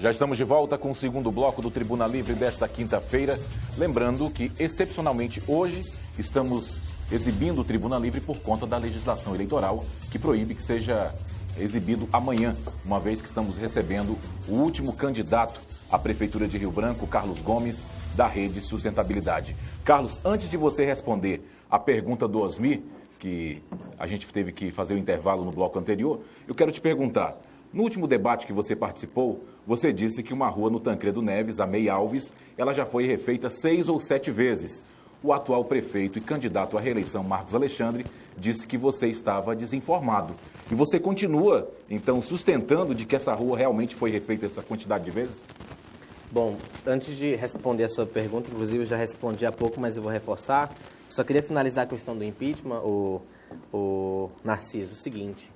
Já estamos de volta com o segundo bloco do Tribuna Livre desta quinta-feira. Lembrando que, excepcionalmente, hoje estamos exibindo o Tribuna Livre por conta da legislação eleitoral que proíbe que seja exibido amanhã, uma vez que estamos recebendo o último candidato à Prefeitura de Rio Branco, Carlos Gomes, da Rede Sustentabilidade. Carlos, antes de você responder a pergunta do Osmir, que a gente teve que fazer o intervalo no bloco anterior, eu quero te perguntar, no último debate que você participou, você disse que uma rua no Tancredo Neves, a Mei Alves, ela já foi refeita 6 ou 7 vezes. O atual prefeito e candidato à reeleição, Marcos Alexandre, disse que você estava desinformado. E você continua, então, sustentando de que essa rua realmente foi refeita essa quantidade de vezes? Bom, antes de responder a sua pergunta, inclusive eu já respondi há pouco, mas eu vou reforçar. Só queria finalizar a questão do impeachment, o Narciso, o seguinte...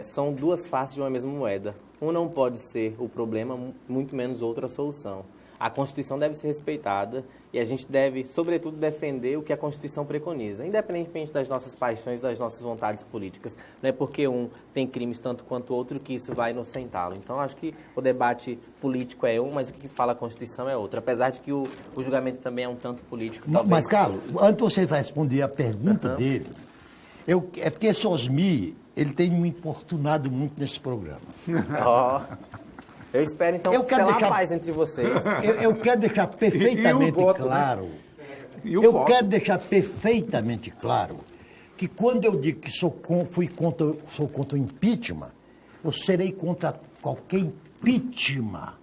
são duas faces de uma mesma moeda. Um não pode ser o problema, muito menos outra a solução. A Constituição deve ser respeitada e a gente deve, sobretudo, defender o que a Constituição preconiza, independentemente das nossas paixões, das nossas vontades políticas. Não é porque um tem crimes tanto quanto o outro que isso vai inocentá-lo. Então, acho que o debate político é um, mas o que fala a Constituição é outro. Apesar de que o julgamento também é um tanto político. Talvez... Mas, Carlos, antes de você responder a pergunta dele, é porque esse Osmir... ele tem me importunado muito nesse programa. Eu espero, então, selar a paz entre vocês. Eu quero deixar perfeitamente claro. Né? Quero deixar perfeitamente claro que quando eu digo que sou contra o impeachment, eu serei contra qualquer impeachment.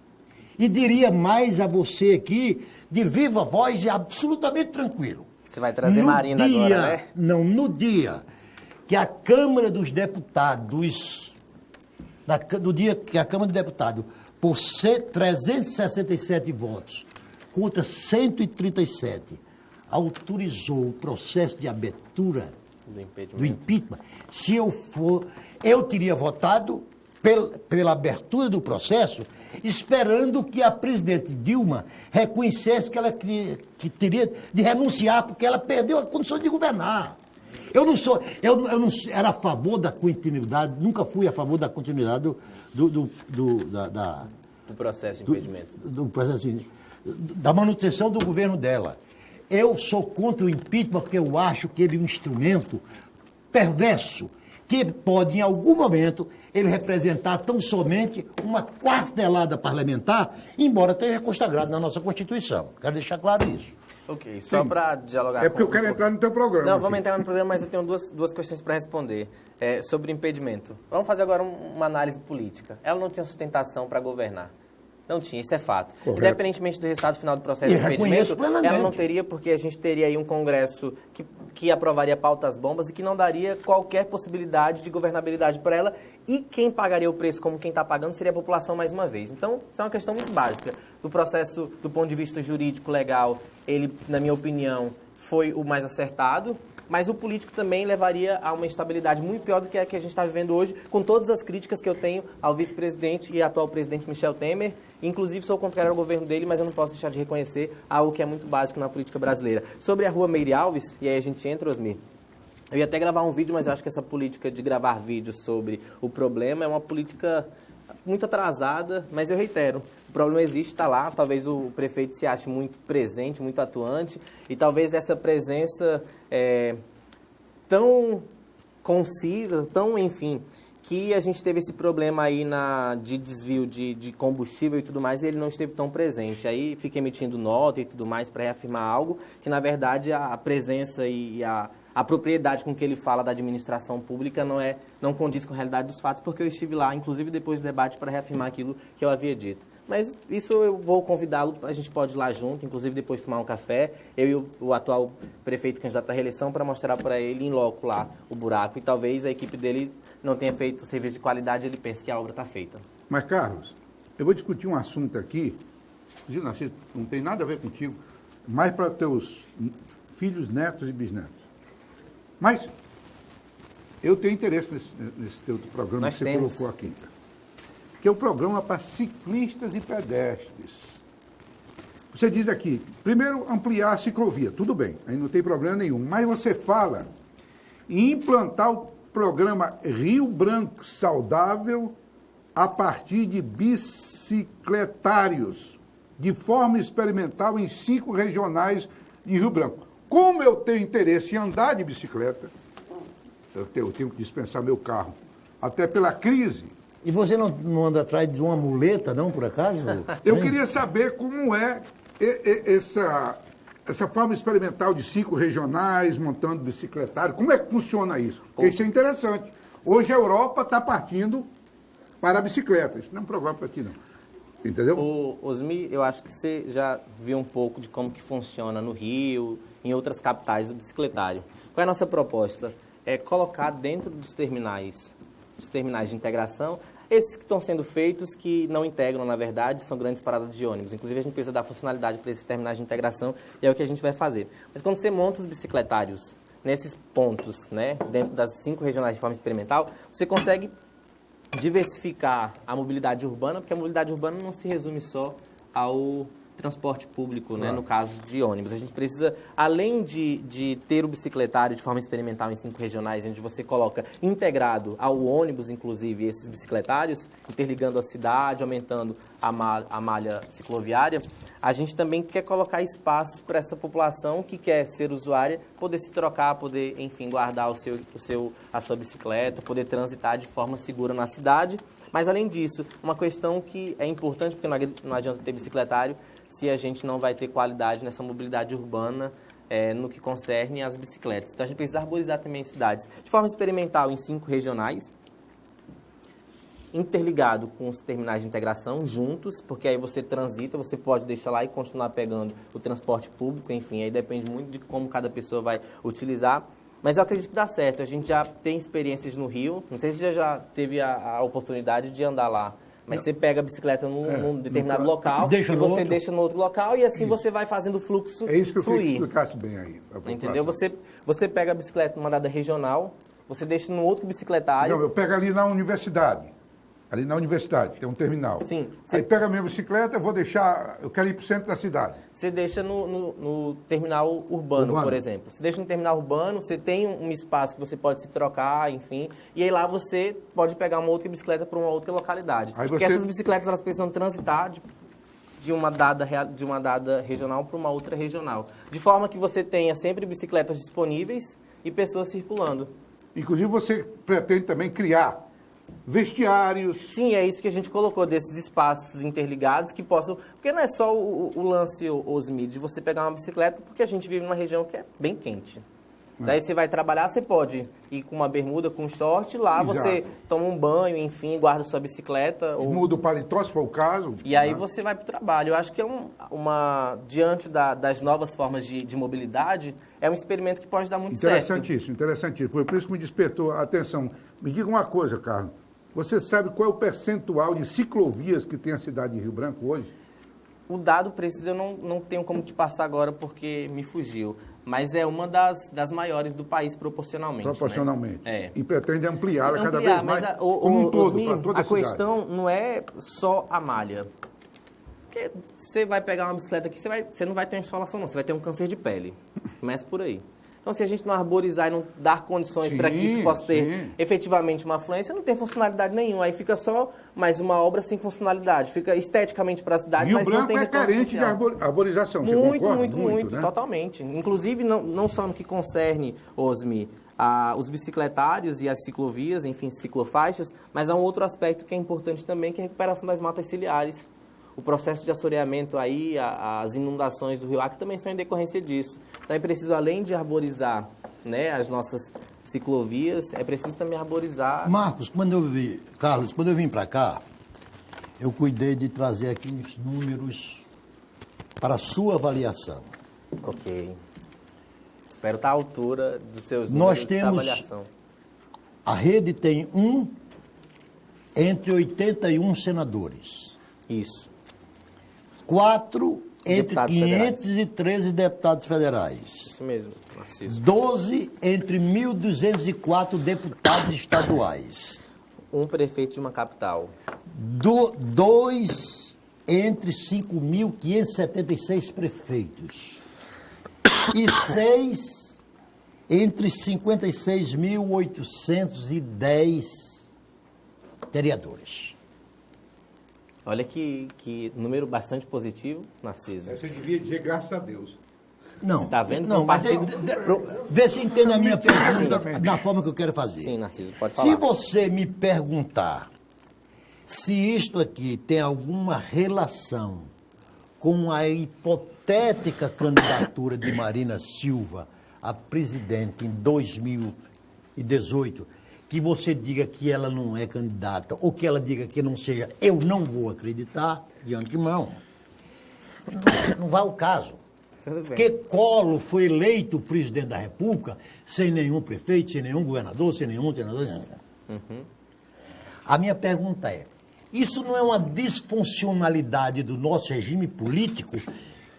E diria mais a você aqui, de viva voz e absolutamente tranquilo. Você vai trazer Marina agora, né? Não, no dia... que a Câmara dos Deputados, no dia que a Câmara dos Deputados, por 367 votos contra 137, autorizou o processo de abertura do impeachment, se eu for, eu teria votado pela abertura do processo, esperando que a presidente Dilma reconhecesse que ela que teria de renunciar, porque ela perdeu a condição de governar. Eu não era a favor da continuidade, nunca fui a favor da continuidade do processo de impedimento. Do processo, da manutenção do governo dela. Eu sou contra o impeachment porque eu acho que ele é um instrumento perverso, que pode, em algum momento, ele representar tão somente uma quartelada parlamentar, embora esteja consagrado na nossa Constituição. Quero deixar claro isso. Ok, só para dialogar É porque eu quero entrar no teu programa. Não, vamos entrar no programa, mas eu tenho duas questões para responder. Sobre impedimento. Vamos fazer agora uma análise política. Ela não tinha sustentação para governar. Não tinha, isso é fato. Correto. Independentemente do resultado final do processo de impedimento, ela não teria, porque a gente teria aí um Congresso que aprovaria pautas bombas e que não daria qualquer possibilidade de governabilidade para ela. E quem pagaria o preço, como quem está pagando, seria a população mais uma vez. Então, isso é uma questão muito básica. Do processo, do ponto de vista jurídico, legal, ele, na minha opinião, foi o mais acertado. Mas o político também levaria a uma instabilidade muito pior do que a que a gente está vivendo hoje, com todas as críticas que eu tenho ao vice-presidente e atual presidente Michel Temer. Inclusive, sou contrário ao governo dele, mas eu não posso deixar de reconhecer algo que é muito básico na política brasileira. Sobre a rua Meire Alves, e aí a gente entra, Osmir, eu ia até gravar um vídeo, mas eu acho que essa política de gravar vídeos sobre o problema é uma política muito atrasada, mas eu reitero. O problema existe, está lá, talvez o prefeito se ache muito presente, muito atuante, e talvez essa presença tão concisa, tão, enfim, que a gente teve esse problema aí de desvio de combustível e tudo mais, e ele não esteve tão presente. Aí fica emitindo nota e tudo mais para reafirmar algo que, na verdade, a presença e a propriedade com que ele fala da administração pública não condiz com a realidade dos fatos, porque eu estive lá, inclusive depois do debate, para reafirmar aquilo que eu havia dito. Mas isso eu vou convidá-lo, a gente pode ir lá junto, inclusive depois tomar um café, eu e o atual prefeito candidato à reeleição, para mostrar para ele em loco lá o buraco. E talvez a equipe dele não tenha feito o serviço de qualidade, ele pense que a obra está feita. Mas, Carlos, eu vou discutir um assunto aqui, não tem nada a ver contigo, mais para teus filhos, netos e bisnetos. Mas eu tenho interesse nesse teu programa que você colocou aqui. Que é o programa para ciclistas e pedestres. Você diz aqui, primeiro, ampliar a ciclovia. Tudo bem, aí não tem problema nenhum. Mas você fala em implantar o programa Rio Branco Saudável a partir de bicicletários, de forma experimental em 5 regionais de Rio Branco. Como eu tenho interesse em andar de bicicleta, eu tenho que dispensar meu carro, até pela crise. E você não anda atrás de uma muleta, não, por acaso? Eu queria saber como é essa forma experimental de 5 regionais, montando bicicletário. Como é que funciona isso? Porque isso é interessante. Hoje a Europa está partindo para a bicicleta. Isso não é um problema para ti, não. Entendeu? Osmi, eu acho que você já viu um pouco de como que funciona no Rio, em outras capitais, o bicicletário. Qual é a nossa proposta? É colocar dentro dos terminais de integração, esses que estão sendo feitos, que não integram, na verdade, são grandes paradas de ônibus. Inclusive, a gente precisa dar funcionalidade para esses terminais de integração, e é o que a gente vai fazer. Mas quando você monta os bicicletários nesses pontos, né, dentro das 5 regionais de forma experimental, você consegue diversificar a mobilidade urbana, porque a mobilidade urbana não se resume só ao transporte público, né, no caso de ônibus. A gente precisa, além de ter o bicicletário de forma experimental em 5 regionais, onde você coloca integrado ao ônibus, inclusive, esses bicicletários, interligando a cidade, aumentando a malha cicloviária, a gente também quer colocar espaços para essa população que quer ser usuária, poder se trocar, poder, enfim, guardar a sua bicicleta, poder transitar de forma segura na cidade. Mas, além disso, uma questão que é importante, porque não adianta ter bicicletário se a gente não vai ter qualidade nessa mobilidade urbana no que concerne às bicicletas. Então, a gente precisa arborizar também as cidades de forma experimental em 5 regionais, interligado com os terminais de integração juntos, porque aí você transita, você pode deixar lá e continuar pegando o transporte público, enfim, aí depende muito de como cada pessoa vai utilizar. Mas eu acredito que dá certo. A gente já tem experiências no Rio, não sei se você já teve a oportunidade de andar lá, mas você pega a bicicleta num determinado local e você deixa no outro local e assim você vai fazendo o fluxo É isso que eu queria que fluir. explicasse bem aí. Entendeu? Você pega a bicicleta numa dada regional, você deixa no outro bicicletário. Não, eu pego ali na universidade. Ali na universidade, tem um terminal. Sim. Aí pega a minha bicicleta, eu quero ir para o centro da cidade. Você deixa no terminal urbano, por exemplo. Você deixa no terminal urbano, você tem um espaço que você pode se trocar, enfim, e aí lá você pode pegar uma outra bicicleta para uma outra localidade. Porque essas bicicletas, elas precisam transitar de uma dada regional para uma outra regional. De forma que você tenha sempre bicicletas disponíveis e pessoas circulando. Inclusive, você pretende também criar vestiários. Sim, é isso que a gente colocou, desses espaços interligados que possam... Porque não é só o lance, Osmi, de você pegar uma bicicleta, porque a gente vive numa região que é bem quente. Daí você vai trabalhar, você pode ir com uma bermuda, com um short, lá Exato. você toma um banho, enfim, guarda sua bicicleta. Muda o paletó, se for o caso. E aí você vai para o trabalho. Eu acho que é diante das novas formas de mobilidade, é um experimento que pode dar muito certo. Interessantíssimo. Foi por isso que me despertou a atenção. Me diga uma coisa, Carlos. Você sabe qual é o percentual de ciclovias que tem a cidade de Rio Branco hoje? O dado preciso eu não tenho como te passar agora porque me fugiu. Mas é uma das maiores do país proporcionalmente. Proporcionalmente. Né? E pretende ampliá-la cada vez mais. Mas como um todo, Osmi, para toda a cidade. Questão não é só a malha. Porque você vai pegar uma bicicleta aqui, você não vai ter uma insolação, não. Você vai ter um câncer de pele. Começa por aí. Então, se a gente não arborizar e não dar condições para que isso possa ter efetivamente uma fluência, não tem funcionalidade nenhuma. Aí fica só mais uma obra sem funcionalidade. Fica esteticamente para a cidade, mas não tem retorno carente de arborização, você muito, concorda? Muito, né? Totalmente. Inclusive, não só no que concerne, Osmi, os bicicletários e as ciclovias, enfim, ciclofaixas, mas há um outro aspecto que é importante também, que é a recuperação das matas ciliares. O processo de assoreamento aí, as inundações do Rio Acre também são em decorrência disso. Então é preciso, além de arborizar, né, as nossas ciclovias, é preciso também arborizar... Marcos, Carlos, quando eu vim para cá, eu cuidei de trazer aqui uns números para a sua avaliação. Ok. Espero estar à altura dos seus números de avaliação. A rede tem entre 81 senadores. Isso. 4 entre Deputados 513 deputados federais. Isso mesmo, Narciso. 12 entre 1.204 deputados estaduais. Um prefeito de uma capital. 2 entre 5.576 prefeitos. E 6 entre 56.810 vereadores. Olha que número bastante positivo, Narciso. Você devia dizer graças a Deus. Não. Tá vendo? Não, mas vê se entende a minha pergunta da forma que eu quero fazer. Sim, Narciso, pode falar. Se você me perguntar se isto aqui tem alguma relação com a hipotética candidatura de Marina Silva a presidente em 2018, que você diga que ela não é candidata ou que ela diga que não seja, eu não vou acreditar de antemão. Não vai ao caso. Porque Collor foi eleito presidente da República sem nenhum prefeito, sem nenhum governador, sem nenhum senador. A minha pergunta é, isso não é uma disfuncionalidade do nosso regime político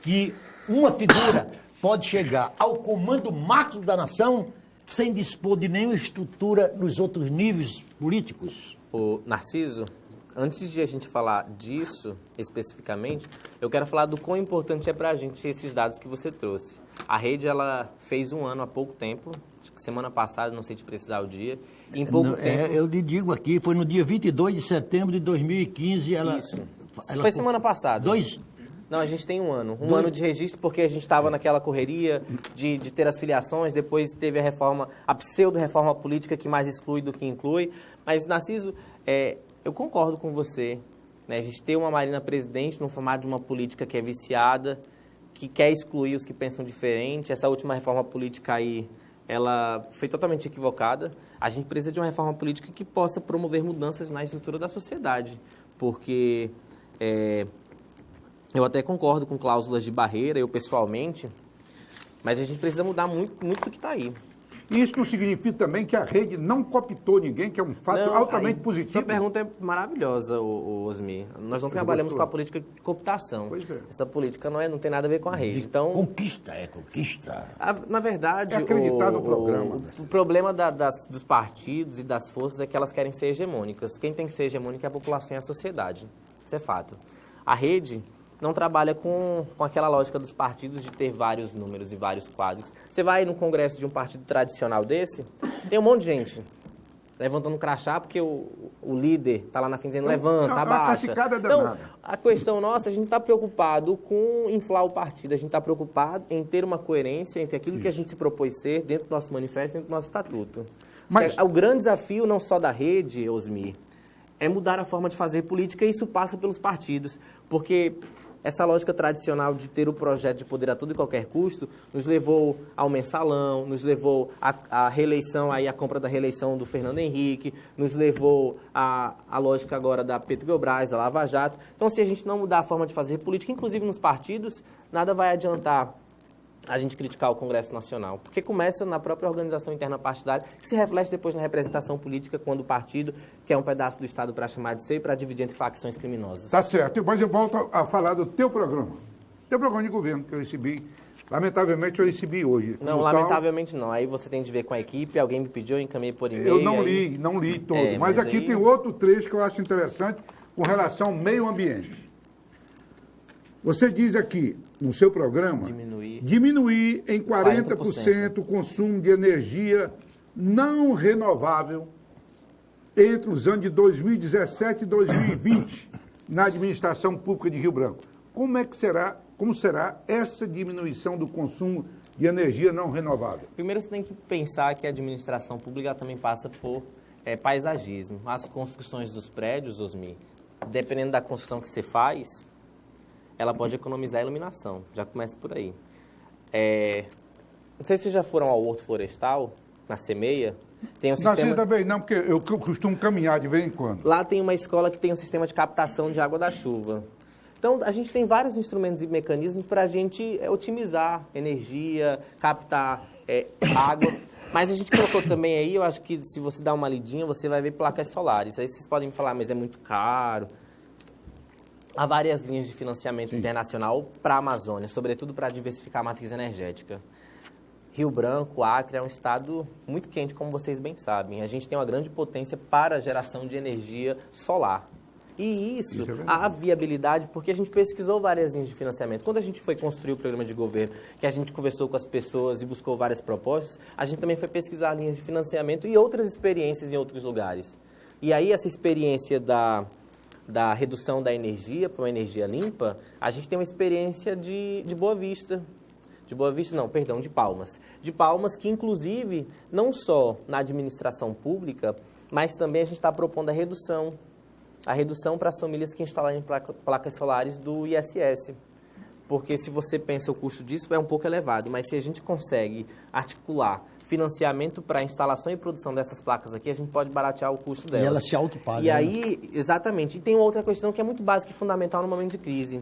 que uma figura pode chegar ao comando máximo da nação sem dispor de nenhuma estrutura nos outros níveis políticos? O Narciso, antes de a gente falar disso especificamente, eu quero falar do quão importante é para a gente esses dados que você trouxe. A rede, ela fez 1 ano há pouco tempo, acho que semana passada, não sei te precisar o dia, e em pouco tempo... Eu lhe digo aqui, foi no dia 22 de setembro de 2015, Isso foi semana passada. Não, a gente tem 1 ano. Um ano de registro, porque a gente estava naquela correria de ter as filiações, depois teve a reforma, a pseudo-reforma política que mais exclui do que inclui. Mas, Narciso, eu concordo com você. Né? A gente tem uma Marina presidente no formato de uma política que é viciada, que quer excluir os que pensam diferente. Essa última reforma política aí, ela foi totalmente equivocada. A gente precisa de uma reforma política que possa promover mudanças na estrutura da sociedade, porque... eu até concordo com cláusulas de barreira, eu pessoalmente, mas a gente precisa mudar muito, muito do que está aí. Isso não significa também que a rede não cooptou ninguém, que é um fato altamente positivo. Sua pergunta é maravilhosa, Osmi. Nós não trabalhamos com a política de cooptação. Pois é. Essa política não tem nada a ver com a rede. Então, conquista. Na verdade, É acreditar no programa. O problema dos partidos e das forças é que elas querem ser hegemônicas. Quem tem que ser hegemônica é a população e a sociedade. Isso é fato. A rede não trabalha com aquela lógica dos partidos de ter vários números e vários quadros. Você vai no congresso de um partido tradicional desse, tem um monte de gente levantando crachá, porque o líder está lá na frente dizendo levanta, abaixa. Então, a questão nossa, a gente está preocupado com inflar o partido, a gente está preocupado em ter uma coerência entre aquilo que a gente se propôs ser dentro do nosso manifesto, dentro do nosso estatuto. Mas o grande desafio, não só da rede, Osmi, é mudar a forma de fazer política, e isso passa pelos partidos, porque essa lógica tradicional de ter o projeto de poder a todo e qualquer custo nos levou ao mensalão, nos levou à reeleição, aí a compra da reeleição do Fernando Henrique, nos levou à lógica agora da Petrobras, da Lava Jato. Então, se a gente não mudar a forma de fazer política, inclusive nos partidos, nada vai adiantar a gente criticar o Congresso Nacional, porque começa na própria organização interna partidária, que se reflete depois na representação política, quando o partido quer um pedaço do Estado para chamar de seu e para dividir entre facções criminosas. Tá certo, mas eu volto a falar do teu programa de governo que eu recebi. Lamentavelmente eu recebi hoje. Não, lamentavelmente não. Aí você tem de ver com a equipe, alguém me pediu, eu encaminhei por e-mail. Eu não li todo, mas aqui tem outro trecho que eu acho interessante com relação ao meio ambiente. Você diz aqui, no seu programa, diminuir em 40% o consumo de energia não renovável entre os anos de 2017 e 2020 na administração pública de Rio Branco. Como será essa diminuição do consumo de energia não renovável? Primeiro você tem que pensar que a administração pública também passa por paisagismo. As construções dos prédios, Osmi, dependendo da construção que você faz, ela pode economizar a iluminação. Já começa por aí. Não sei se vocês já foram ao Horto Florestal, na Semeia. Tem um sistema... Não, porque eu costumo caminhar de vez em quando. Lá tem uma escola que tem um sistema de captação de água da chuva. Então, a gente tem vários instrumentos e mecanismos para a gente otimizar energia, captar água. Mas a gente colocou também aí, eu acho que se você dá uma lidinha, você vai ver placas solares. Aí vocês podem me falar, mas é muito caro. Há várias linhas de financiamento internacional para a Amazônia, sobretudo para diversificar a matriz energética. Rio Branco, Acre, é um estado muito quente, como vocês bem sabem. A gente tem uma grande potência para a geração de energia solar. E isso há viabilidade, porque a gente pesquisou várias linhas de financiamento. Quando a gente foi construir o programa de governo, que a gente conversou com as pessoas e buscou várias propostas, a gente também foi pesquisar linhas de financiamento e outras experiências em outros lugares. E aí essa experiência da redução da energia para uma energia limpa, a gente tem uma experiência de Boa Vista. De Boa Vista, não, perdão, de Palmas. De Palmas que, inclusive, não só na administração pública, mas também a gente está propondo a redução para as famílias que instalarem placas solares do ISS. Porque se você pensa o custo disso, é um pouco elevado, mas se a gente consegue articular financiamento para instalação e produção dessas placas aqui, a gente pode baratear o custo delas. E elas se autopagam. E aí, exatamente. E tem outra questão que é muito básica e fundamental no momento de crise.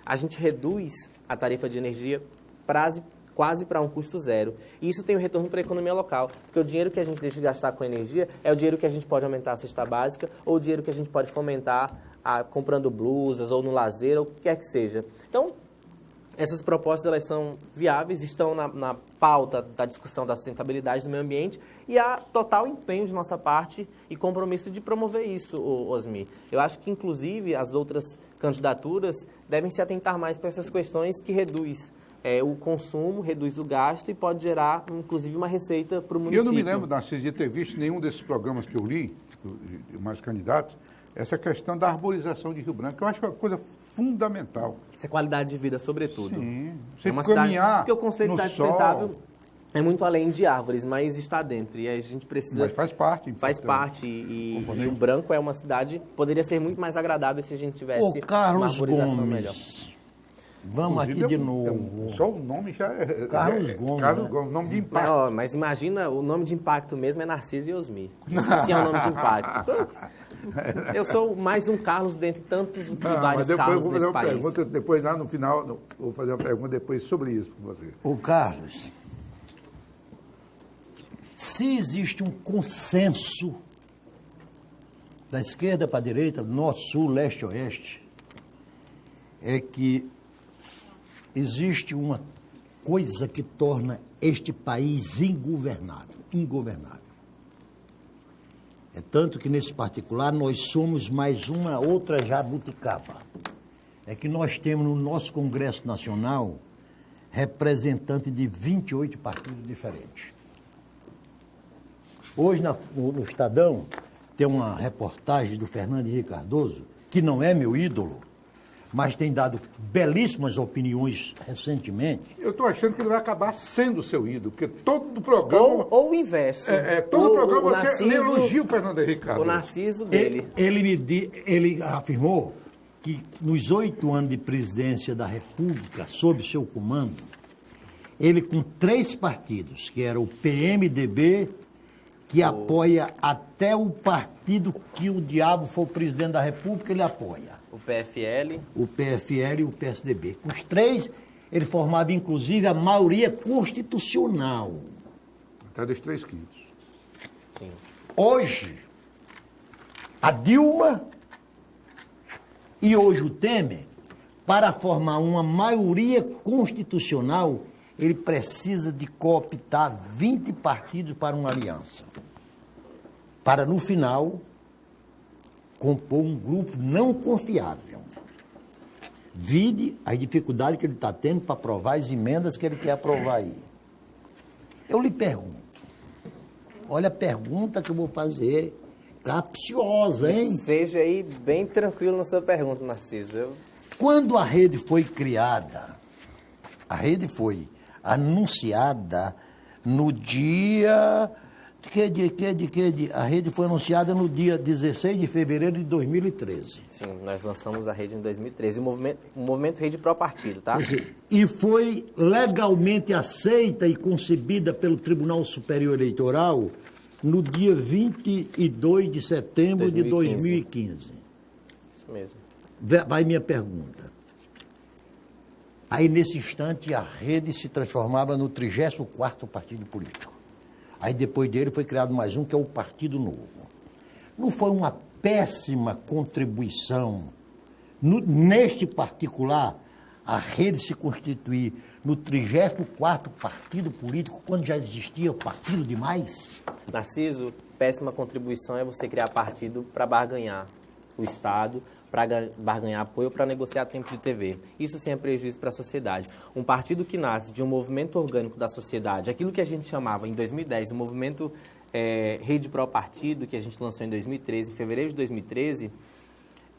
A gente reduz a tarifa de energia quase para um custo zero. E isso tem um retorno para a economia local, porque o dinheiro que a gente deixa de gastar com energia é o dinheiro que a gente pode aumentar a cesta básica ou o dinheiro que a gente pode fomentar comprando blusas ou no lazer ou o que quer que seja. Então, essas propostas elas são viáveis, estão na pauta da discussão da sustentabilidade do meio ambiente e há total empenho de nossa parte e compromisso de promover isso, Osmi. Eu acho que, inclusive, as outras candidaturas devem se atentar mais para essas questões que reduz o consumo, reduz o gasto e pode gerar, inclusive, uma receita para o município. Eu não me lembro, Narciso, de ter visto nenhum desses programas que eu li, de mais candidatos, essa questão da arborização de Rio Branco, que eu acho que é uma coisa fundamental. Isso é qualidade de vida, sobretudo. Sim. Você caminhar porque o conceito de cidade sustentável é muito além de árvores, mas está dentro. E a gente precisa... Mas faz parte. Faz parte. E Rio Branco é uma cidade... Poderia ser muito mais agradável se a gente tivesse Carlos uma arborização Gomes. melhor. Vamos aqui de novo. Só o nome já é... Carlos Gomes. Carlos Gomes, nome de impacto. Não, mas imagina, o nome de impacto mesmo é Narciso e Osmi. Isso sim é o nome de impacto. Eu sou mais um Carlos dentre tantos vários Carlos nesse país. Pergunta, depois, lá no final, vou fazer uma pergunta depois sobre isso com você. Ô, Carlos, se existe um consenso da esquerda para a direita, norte, sul, leste, oeste, é que existe uma coisa que torna este país ingovernável. É tanto que, nesse particular, nós somos mais uma outra jabuticaba. É que nós temos no nosso Congresso Nacional representantes de 28 partidos diferentes. Hoje, no Estadão, tem uma reportagem do Fernando Henrique Cardoso, que não é meu ídolo, mas tem dado belíssimas opiniões recentemente. Eu estou achando que ele vai acabar sendo seu ídolo, porque todo programa... Ou o inverso. Todo programa você elogia o Fernando Henrique Cardoso. O Narciso dele. Ele afirmou que nos 8 anos de presidência da República, sob seu comando, ele com 3 partidos, que era o PMDB, que apoia até o partido que o diabo for o presidente da República, ele apoia. O PFL. O PFL e o PSDB. Com os 3, ele formava, inclusive, a maioria constitucional. Até dos 3/5. Sim. Hoje, a Dilma e hoje o Temer, para formar uma maioria constitucional, ele precisa de cooptar 20 partidos para uma aliança. Para, no final, compor um grupo não confiável. Vide as dificuldades que ele está tendo para aprovar as emendas que ele quer aprovar aí. Eu lhe pergunto, olha a pergunta que eu vou fazer, capciosa, hein? Seja aí bem tranquilo na sua pergunta, Narciso. Quando a rede foi criada, a rede foi anunciada no dia... A rede foi anunciada no dia 16 de fevereiro de 2013. Sim, nós lançamos a rede em 2013. O movimento Rede Pró Partido, tá? E foi legalmente aceita e concebida pelo Tribunal Superior Eleitoral no dia 22 de setembro de 2015. Isso mesmo. Vai minha pergunta. Aí, nesse instante, a rede se transformava no 34º partido político. Aí, depois dele, foi criado mais um, que é o Partido Novo. Não foi uma péssima contribuição, neste particular, a rede se constituir no 34º partido político, quando já existia partido demais? Narciso, péssima contribuição é você criar partido para barganhar o Estado, para barganhar apoio, para negociar tempo de TV. Isso sim é prejuízo para a sociedade. Um partido que nasce de um movimento orgânico da sociedade, aquilo que a gente chamava em 2010, o movimento Rede Pró Partido, que a gente lançou em 2013, em fevereiro de 2013,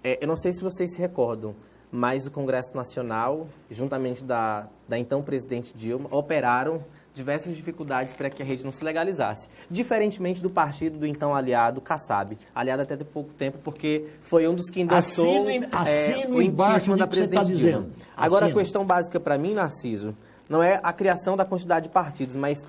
Eu não sei se vocês se recordam, mas o Congresso Nacional, juntamente da então presidente Dilma, operaram diversas dificuldades para que a rede não se legalizasse. Diferentemente do partido do então aliado Kassab, aliado até pouco tempo, porque foi um dos que endossou o impeachment da presidente Dilma. Agora, a questão básica para mim, Narciso, não é a criação da quantidade de partidos, mas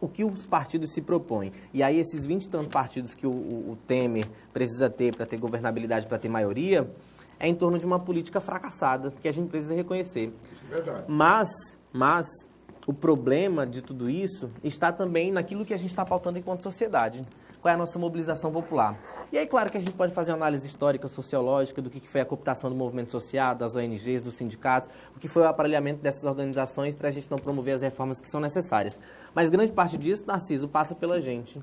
o que os partidos se propõem. E aí, esses 20 e tantos partidos que o Temer precisa ter para ter governabilidade, para ter maioria, é em torno de uma política fracassada, que a gente precisa reconhecer. Verdade. Mas o problema de tudo isso está também naquilo que a gente está pautando enquanto sociedade. Qual é a nossa mobilização popular? E aí, claro que a gente pode fazer uma análise histórica, sociológica, do que foi a cooptação do movimento social, das ONGs, dos sindicatos, o que foi o aparelhamento dessas organizações para a gente não promover as reformas que são necessárias. Mas grande parte disso, Narciso, passa pela gente.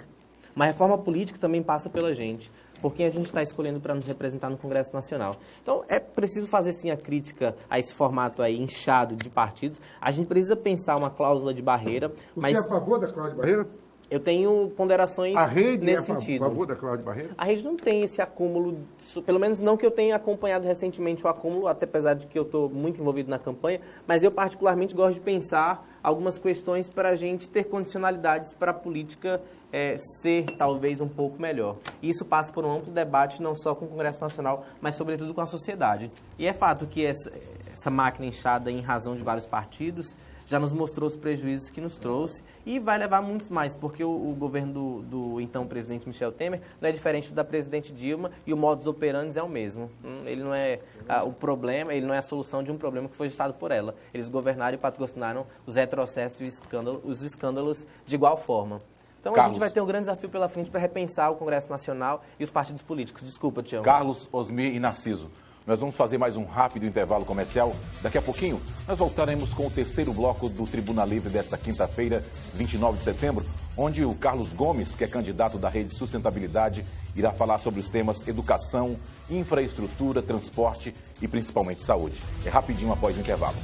Uma reforma política também passa pela gente, por quem a gente está escolhendo para nos representar no Congresso Nacional. Então, é preciso fazer, sim, a crítica a esse formato aí inchado de partidos. A gente precisa pensar uma cláusula de barreira. Você é a favor da cláusula de barreira? Eu tenho ponderações a rede nesse é sentido. A favor da cláusula de barreira? A rede não tem esse acúmulo, pelo menos não que eu tenha acompanhado recentemente o acúmulo, até apesar de que eu estou muito envolvido na campanha, mas eu particularmente gosto de pensar algumas questões para a gente ter condicionalidades para a política ser talvez um pouco melhor. E isso passa por um amplo debate, não só com o Congresso Nacional, mas sobretudo com a sociedade. E é fato que essa máquina inchada em razão de vários partidos já nos mostrou os prejuízos que nos trouxe e vai levar muitos mais, porque o governo do então presidente Michel Temer não é diferente da presidente Dilma e o modus operandi é o mesmo. Ele não é o problema, ele não é a solução de um problema que foi gestado por ela. Eles governaram e patrocinaram os retrocessos e os escândalos de igual forma. Então, Carlos, a gente vai ter um grande desafio pela frente para repensar o Congresso Nacional e os partidos políticos. Desculpa, Tião. Carlos, Osmir e Narciso, nós vamos fazer mais um rápido intervalo comercial. Daqui a pouquinho, nós voltaremos com o terceiro bloco do Tribuna Livre desta quinta-feira, 29 de setembro, onde o Carlos Gomes, que é candidato da Rede Sustentabilidade, irá falar sobre os temas educação, infraestrutura, transporte e principalmente saúde. É rapidinho após o intervalo.